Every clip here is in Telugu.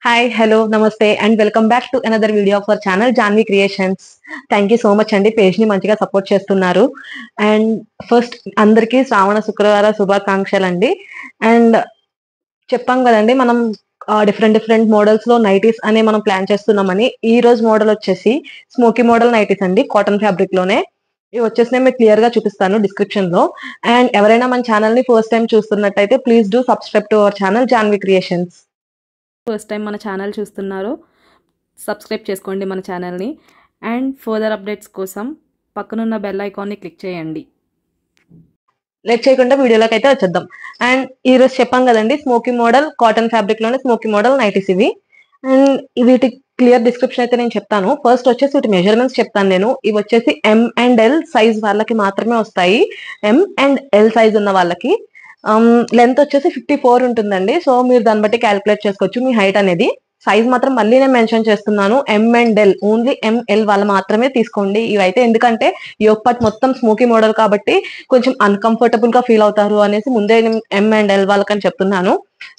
హాయ్, హలో, నమస్తే and welcome back to another video of our channel Janvi creations. Thank you so much అండి, పేజ్ ని మంచిగా సపోర్ట్ చేస్తున్నారు. అండ్ ఫస్ట్ అందరికీ శ్రావణ శుక్రవార శుభాకాంక్షలు అండి. అండ్ చెప్పాం కదండి మనం డిఫరెంట్ డిఫరెంట్ మోడల్స్ లో నైటీస్ అనే మనం ప్లాన్ చేస్తున్నామని. ఈ రోజు మోడల్ వచ్చేసి స్మోకీ మోడల్ నైటీస్ అండి, కాటన్ ఫ్యాబ్రిక్ లోనే. ఇవి వచ్చేసి నేను మీకు క్లియర్ గా చూపిస్తాను డిస్క్రిప్షన్ లో. అండ్ ఎవరైనా మన ఛానల్ ని ఫస్ట్ టైం చూస్తున్నట్టయితే please do subscribe to our channel Janvi creations. First time మన ఛానల్ చూస్తున్నారు, సబ్స్క్రైబ్ చేసుకోండి మన ఛానల్ని. అండ్ ఫర్దర్ అప్డేట్స్ కోసం పక్కనున్న బెల్ ఐకాన్ని క్లిక్ చేయండి. లేట్ చేయకుండా వీడియోలోకి అయితే వచ్చేద్దాం. అండ్ ఈ రోజు చెప్పాం కదండి, స్మోకీ మోడల్ కాటన్ ఫ్యాబ్రిక్ లోనే స్మోకీ మోడల్ నైటీస్ ఇవి. అండ్ వీటి క్లియర్ డిస్క్రిప్షన్ అయితే నేను చెప్తాను. ఫస్ట్ వచ్చేసి వీటి మెజర్మెంట్స్ చెప్తాను నేను. ఇవి వచ్చేసి M&L సైజ్ వాళ్ళకి మాత్రమే వస్తాయి. M&L సైజ్ ఉన్న వాళ్ళకి లెంత్ వచ్చేసి 54 ఉంటుందండి. సో మీరు దాన్ని బట్టి క్యాలిక్యులేట్ చేసుకోవచ్చు మీ హైట్ అనేది. సైజ్ మాత్రం మళ్ళీ నేను మెన్షన్ చేస్తున్నాను, M&L, ఓన్లీ ML వాళ్ళు మాత్రమే తీసుకోండి ఇవైతే. ఎందుకంటే యోగ్ పార్ట్ మొత్తం స్మోకీ మోడల్ కాబట్టి కొంచెం అన్కంఫర్టబుల్ గా ఫీల్ అవుతారు అనేసి ముందే M&L వాళ్ళకని చెప్తున్నాను.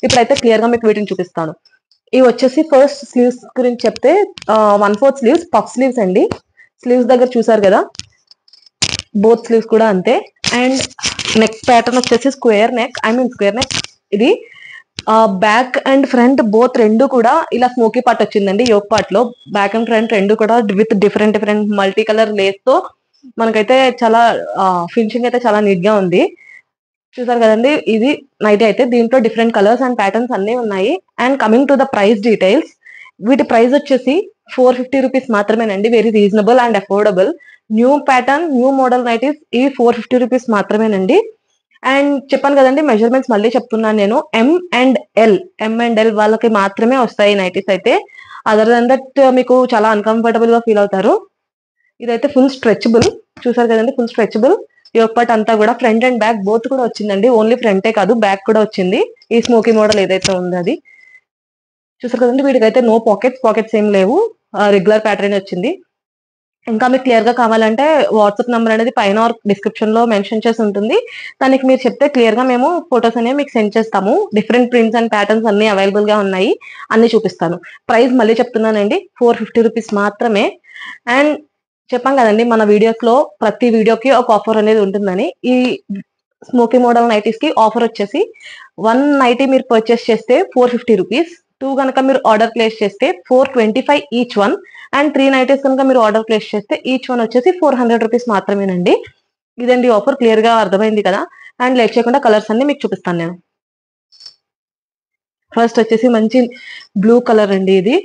ఇప్పుడైతే క్లియర్ గా మీకు వీటిని చూపిస్తాను. ఇవి వచ్చేసి ఫస్ట్ స్లీవ్స్ గురించి చెప్తే 1/4 స్లీవ్స్ పఫ్ స్లీవ్స్ అండి. స్లీవ్స్ దగ్గర చూసారు కదా, బోత్ స్లీవ్స్ కూడా అంతే. అండ్ నెక్ ప్యాటర్న్ వచ్చేసి స్క్వేర్ నెక్. ఇది బ్యాక్ అండ్ ఫ్రంట్ బోత్ రెండు కూడా ఇలా స్మోకీ పార్ట్ వచ్చిందండి. యోగ్ పార్ట్ లో బ్యాక్ అండ్ ఫ్రంట్ రెండు కూడా with different different multi colour Lay's తో మనకైతే చాలా ఫినిషింగ్ అయితే చాలా నీట్ గా ఉంది. చూసారు కదండి, ఇది నైటీ అయితే. దీంట్లో డిఫరెంట్ కలర్స్ అండ్ ప్యాటర్న్స్ అన్ని ఉన్నాయి. And coming to the price details, వీటి ప్రైస్ వచ్చేసి 450 రూపీస్ మాత్రమేనండి. Very reasonable and affordable. New pattern new model nighties ఈ 450 రూపీస్ మాత్రమేనండి. అండ్ చెప్పాను కదండి, మెజర్మెంట్స్ మళ్ళీ చెప్తున్నాను నేను. M&L వాళ్ళకి మాత్రమే వస్తాయి నైటీస్ అయితే. అదర్ దన్ దట్ మీకు చాలా అన్కంఫర్టబుల్ గా ఫీల్ అవుతారు. ఇదైతే ఫుల్ స్ట్రెచబుల్. చూసారు కదండి, ఫుల్ స్ట్రెచబుల్. యోగ్ పార్ట్ అంతా కూడా ఫ్రంట్ అండ్ బ్యాక్ బోత్ కూడా వచ్చిందండి. ఓన్లీ ఫ్రంటే కాదు, బ్యాక్ కూడా వచ్చింది. ఈ స్మోకీ మోడల్ ఏదైతే ఉందో అది. చూసారు కదండి, వీటికైతే నో పాకెట్స్ ఏం లేవు, రెగ్యులర్ ప్యాటర్న్ వచ్చింది. ఇంకా మీకు క్లియర్ గా కావాలంటే వాట్సాప్ నంబర్ అనేది పైన డిస్క్రిప్షన్ లో మెన్షన్ చేసి ఉంటుంది. దానికి మీరు చెప్తే క్లియర్ గా మేము ఫొటోస్ అనేవి మీకు సెండ్ చేస్తాము. డిఫరెంట్ ప్రింట్స్ అండ్ ప్యాటర్న్స్ అన్ని అవైలబుల్ గా ఉన్నాయి, అన్ని చూపిస్తాను. ప్రైస్ మళ్ళీ చెప్తున్నానండి, 450 రూపీస్ మాత్రమే. అండ్ చెప్పాం కదండి, మన వీడియోస్ లో ప్రతి వీడియోకి ఒక ఆఫర్ అనేది ఉంటుందని. ఈ స్మోకీ మోడల్ నైటీస్ కి ఆఫర్ వచ్చేసి 1 నైటీ మీరు పర్చేస్ చేస్తే 450 రూపీస్. 2 కనుక మీరు ఆర్డర్ ప్లేస్ చేస్తే 425 ఈచ్ వన్. అండ్ 3 నైటీస్ కనుక మీరు ఆర్డర్ ప్లేస్ చేస్తే ఈచ్ వన్ వచ్చేసి 400 రూపీస్ మాత్రమేనండి. ఇదండి ఆఫర్. క్లియర్ గా అర్థమైంది కదా. అండ్ లేట్ చేయకుండా కలర్స్ అన్ని మీకు చూపిస్తాను నేను. ఫస్ట్ వచ్చేసి మంచి బ్లూ కలర్ అండి ఇది.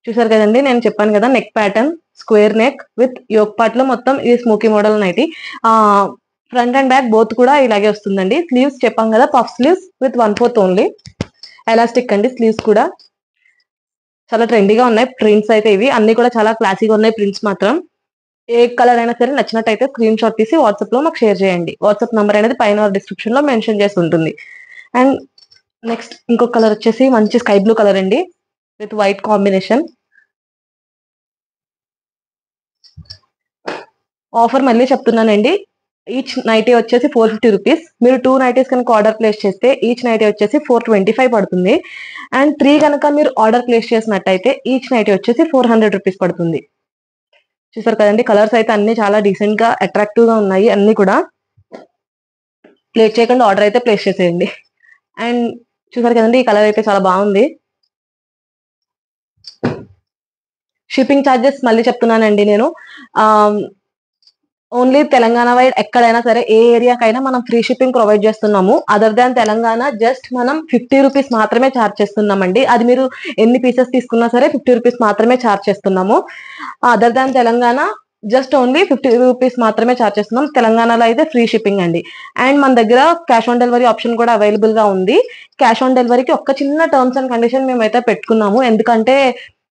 చూసారు కదండి, నేను చెప్పాను కదా, neck pattern square neck with yoke part లో మొత్తం ఇది smoky model nighty. Front and back both కూడా ఇలాగే వస్తుందండి. స్లీవ్స్ చెప్పాం కదా, puff sleeves with 1/4 only. Elastic అండి స్లీవ్స్ కూడా. చాలా ట్రెండీగా ఉన్నాయి ప్రింట్స్ అయితే. ఇవి అన్ని కూడా చాలా క్లాసీగా ఉన్నాయి ప్రింట్స్ మాత్రం. ఏ కలర్ అయినా సరే నచ్చినట్టయితే స్క్రీన్ షాట్ తీసి వాట్సాప్ లో మాకు షేర్ చేయండి. వాట్సాప్ నంబర్ అనేది పైన డిస్క్రిప్షన్ లో మెన్షన్ చేసి ఉంటుంది. అండ్ నెక్స్ట్ ఇంకొక కలర్ వచ్చేసి మంచి స్కై బ్లూ కలర్ అండి విత్ వైట్ కాంబినేషన్. ఆఫర్ మళ్ళీ చెప్తున్నానండి, ఈచ్ నైటీ వచ్చేసి 450 రూపీస్. మీరు 2 నైటీస్ కనుక ఆర్డర్ ప్లేస్ చేస్తే ఈచ్ నైటీ వచ్చేసి 425 పడుతుంది. అండ్ 3 కనుక మీరు ఆర్డర్ ప్లేస్ చేసినట్టయితే ఈచ్ నైటీ వచ్చేసి 400 రూపీస్ పడుతుంది. చూసారు కదండి, కలర్స్ అయితే అన్ని చాలా డీసెంట్ గా అట్రాక్టివ్ గా ఉన్నాయి అన్ని కూడా. ప్లేస్ చేయకుండా ఆర్డర్ అయితే ప్లేస్ చేసేయండి. అండ్ చూసారు కదండి, ఈ కలర్ అయితే చాలా బాగుంది. షిప్పింగ్ ఛార్జెస్ మళ్ళీ చెప్తున్నానండి నేను. ఓన్లీ తెలంగాణ వైడ్ ఎక్కడైనా సరే ఏ ఏరియాకైనా మనం ఫ్రీ షిప్పింగ్ ప్రొవైడ్ చేస్తున్నాము. అదర్ దాన్ తెలంగాణ జస్ట్ మనం 50 రూపీస్ మాత్రమే ఛార్జ్ చేస్తున్నామండి. అది మీరు ఎన్ని పీసెస్ తీసుకున్నా సరే 50 రూపీస్ మాత్రమే ఛార్జ్ చేస్తున్నాము. Other than Telangana just only 50 rupees మాత్రమే ఛార్జ్ చేస్తున్నాం. తెలంగాణలో అయితే ఫ్రీ షిప్పింగ్ అండి. అండ్ మన దగ్గర క్యాష్ ఆన్ డెలివరీ ఆప్షన్ కూడా అవైలబుల్ గా ఉంది. క్యాష్ ఆన్ డెలివరీకి ఒక్క చిన్న టర్మ్స్ అండ్ కండిషన్ మేమైతే పెట్టుకున్నాము. ఎందుకంటే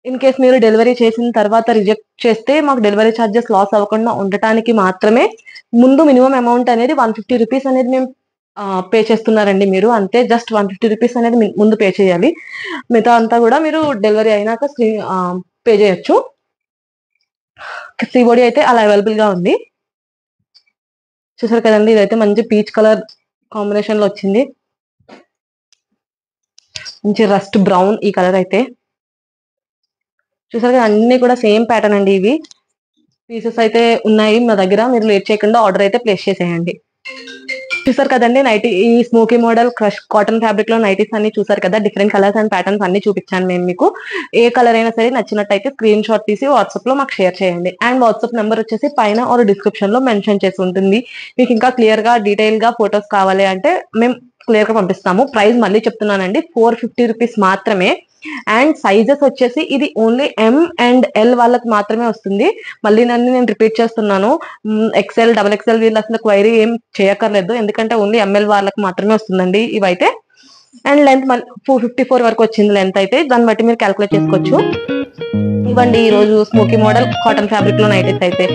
ఇన్ కేస్ మీరు డెలివరీ చేసిన తర్వాత రిజెక్ట్ చేస్తే మాకు డెలివరీ ఛార్జెస్ లాస్ అవ్వకుండా ఉండటానికి మాత్రమే ముందు మినిమం అమౌంట్ అనేది 150 రూపీస్ అనేది మేము పే చేస్తున్నారండి. మీరు అంతే, జస్ట్ 150 రూపీస్ అనేది ముందు పే చేయాలి. మిగతా అంతా కూడా మీరు డెలివరీ అయినాక పే చేయొచ్చు. సిఓడి అయితే అలా అవైలబుల్ గా ఉంది. చూసారు కదండి, ఇదైతే మంచి పీచ్ కలర్ కాంబినేషన్ లో వచ్చింది. మంచి రస్ట్ బ్రౌన్ ఈ కలర్ అయితే చూసారు కదా, అన్ని కూడా సేమ్ ప్యాటర్న్ అండి. ఇవి పీసెస్ అయితే ఉన్నాయి మా దగ్గర, మీరు లేట్ చేయకుండా ఆర్డర్ అయితే ప్లేస్ చేసేయండి. చూసారు కదండి నైటీ, ఈ smoky model crush cotton fabric లో నైటీస్ అన్ని చూసారు కదా, డిఫరెంట్ కలర్స్ అండ్ ప్యాటర్న్స్ అన్ని చూపించాను నేను మీకు. ఏ కలర్ అయినా సరే నచ్చినట్టయితే స్క్రీన్ షాట్ తీసి వాట్సాప్ లో మాకు షేర్ చేయండి. అండ్ వాట్సాప్ నెంబర్ వచ్చేసి పైన ఆర్ డిస్క్రిప్షన్ లో మెన్షన్ చేసి ఉంటుంది. మీకు ఇంకా క్లియర్ గా డీటెయిల్ గా ఫొటోస్ కావాలి అంటే మేము క్లియర్ గా పంపిస్తాము. ప్రైస్ మళ్ళీ చెప్తున్నానండి, 450 రూపీస్ మాత్రమే. అండ్ సైజెస్ వచ్చేసి ఇది ఓన్లీ M and L వాళ్ళకి మాత్రమే వస్తుంది. మళ్ళీ నేను రిపీట్ చేస్తున్నాను, XL XXL వీళ్ళు అసలు క్వైరీ ఏం చేయక్కర్లేదు, ఎందుకంటే ఓన్లీ ML వాళ్ళకి మాత్రమే వస్తుందండి ఇవైతే. అండ్ లెంత్ 454 వరకు వచ్చింది లెంత్ అయితే, దాన్ని బట్టి మీరు క్యాల్కులేట్ చేసుకోవచ్చు. ఇవ్వండి ఈ రోజు స్మోకీ మోడల్ కాటన్ ఫ్యాబ్రిక్ లో నైటీస్ అయితే.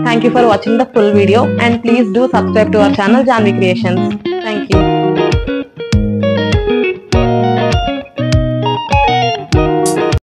Thank you for watching the full video and please do subscribe to our channel Janvi creations. Thank you.